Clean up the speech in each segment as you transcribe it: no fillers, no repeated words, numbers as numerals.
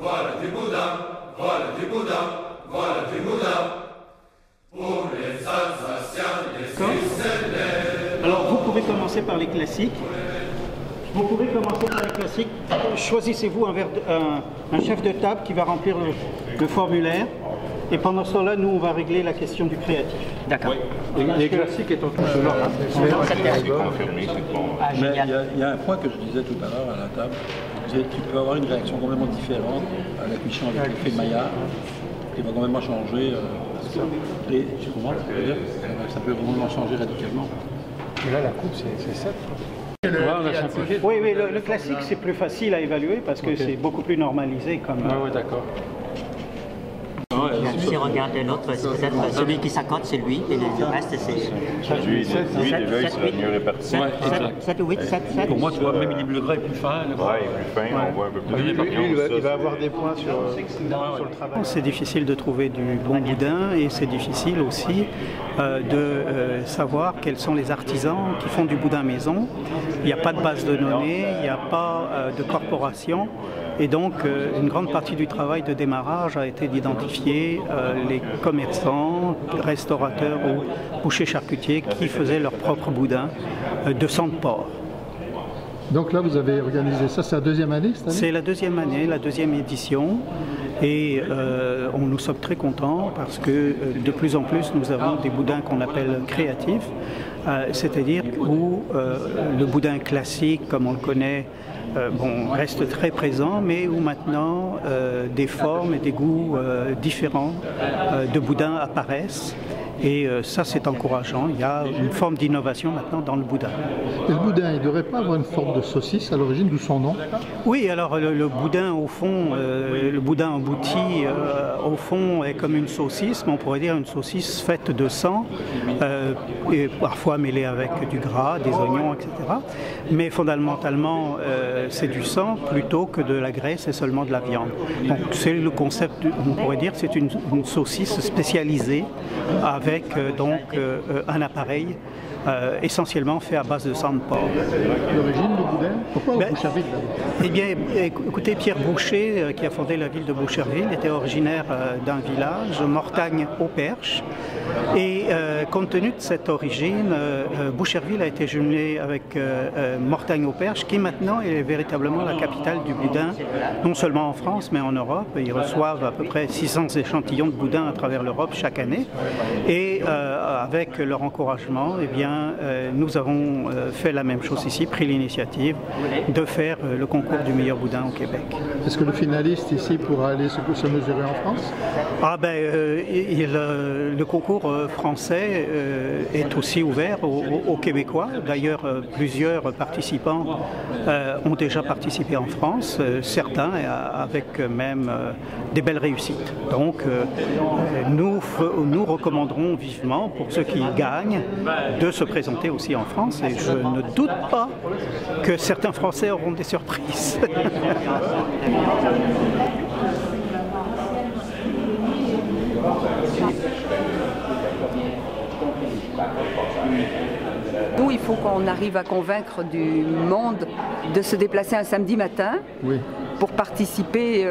voilà du boudin, voilà du boudin, voilà du boudin. Pour les Alsaciens, les Suisses et les... Alors vous pouvez commencer par les classiques. Choisissez-vous un chef de table qui va remplir le formulaire. Et pendant ce temps-là, nous, on va régler la question du créatif. D'accord. Les classiques étant toujours là. Mais il y a un point que je disais tout à l'heure à la table. Tu peux avoir une réaction complètement différente à la cuisson avec l'effet de Maillard, qui va complètement changer. Et tu comprends ce que je veux dire? Ça peut vraiment changer radicalement. Et là, la coupe, c'est 7. Oui, le classique, c'est plus facile à évaluer parce que c'est beaucoup plus normalisé comme... Oui, d'accord. Si on regarde l'autre, peut-être celui qui s'accote, c'est lui, et le reste, c'est... Lui, déjà, il sera mieux réparti. 7 ou 8, 7. Pour moi, tu vois, même le gras est plus fin. Oui, il est plus fin, on voit un peu plus. Il va avoir des points sur le travail. C'est difficile de trouver du bon boudin et c'est difficile aussi de savoir quels sont les artisans qui font du boudin maison. Il n'y a pas de base de données, il n'y a pas de corporation. Et donc, une grande partie du travail de démarrage a été d'identifier les commerçants, restaurateurs ou bouchers charcutiers qui faisaient leur propre boudin de sang de porc. Donc là, vous avez organisé ça, c'est la deuxième année cette année? C'est la deuxième année, la deuxième édition. Et nous sommes très contents parce que de plus en plus, nous avons des boudins qu'on appelle créatifs, c'est-à-dire où le boudin classique, comme on le connaît, reste très présent, mais où maintenant des formes et des goûts différents de boudin apparaissent. Et ça, c'est encourageant. Il y a une forme d'innovation maintenant dans le boudin. Et le boudin, il ne devrait pas avoir une forme de saucisse à l'origine, d'où son nom? Oui, alors le boudin, au fond, le boudin embouti, au fond, est comme une saucisse, mais on pourrait dire une saucisse faite de sang, et parfois mêlée avec du gras, des oignons, etc. Mais fondamentalement, c'est du sang plutôt que de la graisse et seulement de la viande. Donc c'est le concept, on pourrait dire, c'est une saucisse spécialisée avec un appareil essentiellement fait à base de sang de porc. L'origine du boudin? Pourquoi Boucherville? Eh bien, écoutez, Pierre Boucher, qui a fondé la ville de Boucherville, était originaire d'un village, Mortagne-au-Perche. Et compte tenu de cette origine, Boucherville a été jumelé avec Mortagne-au-Perche, qui maintenant est véritablement la capitale du boudin, non seulement en France, mais en Europe. Ils reçoivent à peu près 600 échantillons de boudin à travers l'Europe chaque année. Et avec leur encouragement, eh bien, nous avons fait la même chose ici, pris l'initiative de faire le concours du meilleur boudin au Québec. Est-ce que le finaliste ici pourra aller se mesurer en France? Le concours français est aussi ouvert aux Québécois. D'ailleurs, plusieurs participants ont déjà participé en France, certains avec même des belles réussites. Donc, nous recommanderons vivement pour ceux qui gagnent de se présenter aussi en France, et je ne doute pas que certains Français auront des surprises. Nous, il faut qu'on arrive à convaincre du monde de se déplacer un samedi matin pour participer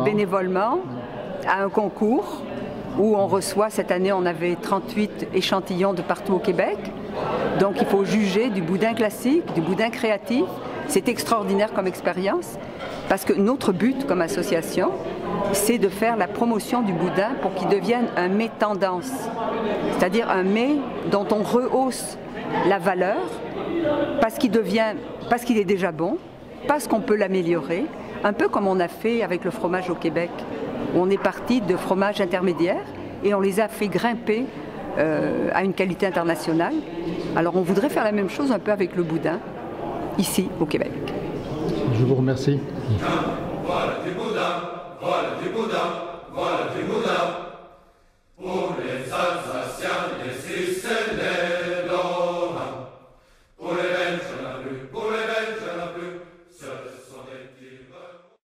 bénévolement à un concours où on reçoit, cette année on avait 38 échantillons de partout au Québec. Donc il faut juger du boudin classique, du boudin créatif. C'est extraordinaire comme expérience parce que notre but comme association, c'est de faire la promotion du boudin pour qu'il devienne un mets tendance. C'est-à-dire un mets dont on rehausse la valeur parce qu'il est déjà bon, parce qu'on peut l'améliorer, un peu comme on a fait avec le fromage au Québec. On est parti de fromages intermédiaires et on les a fait grimper à une qualité internationale. Alors on voudrait faire la même chose un peu avec le boudin, ici au Québec. Je vous remercie.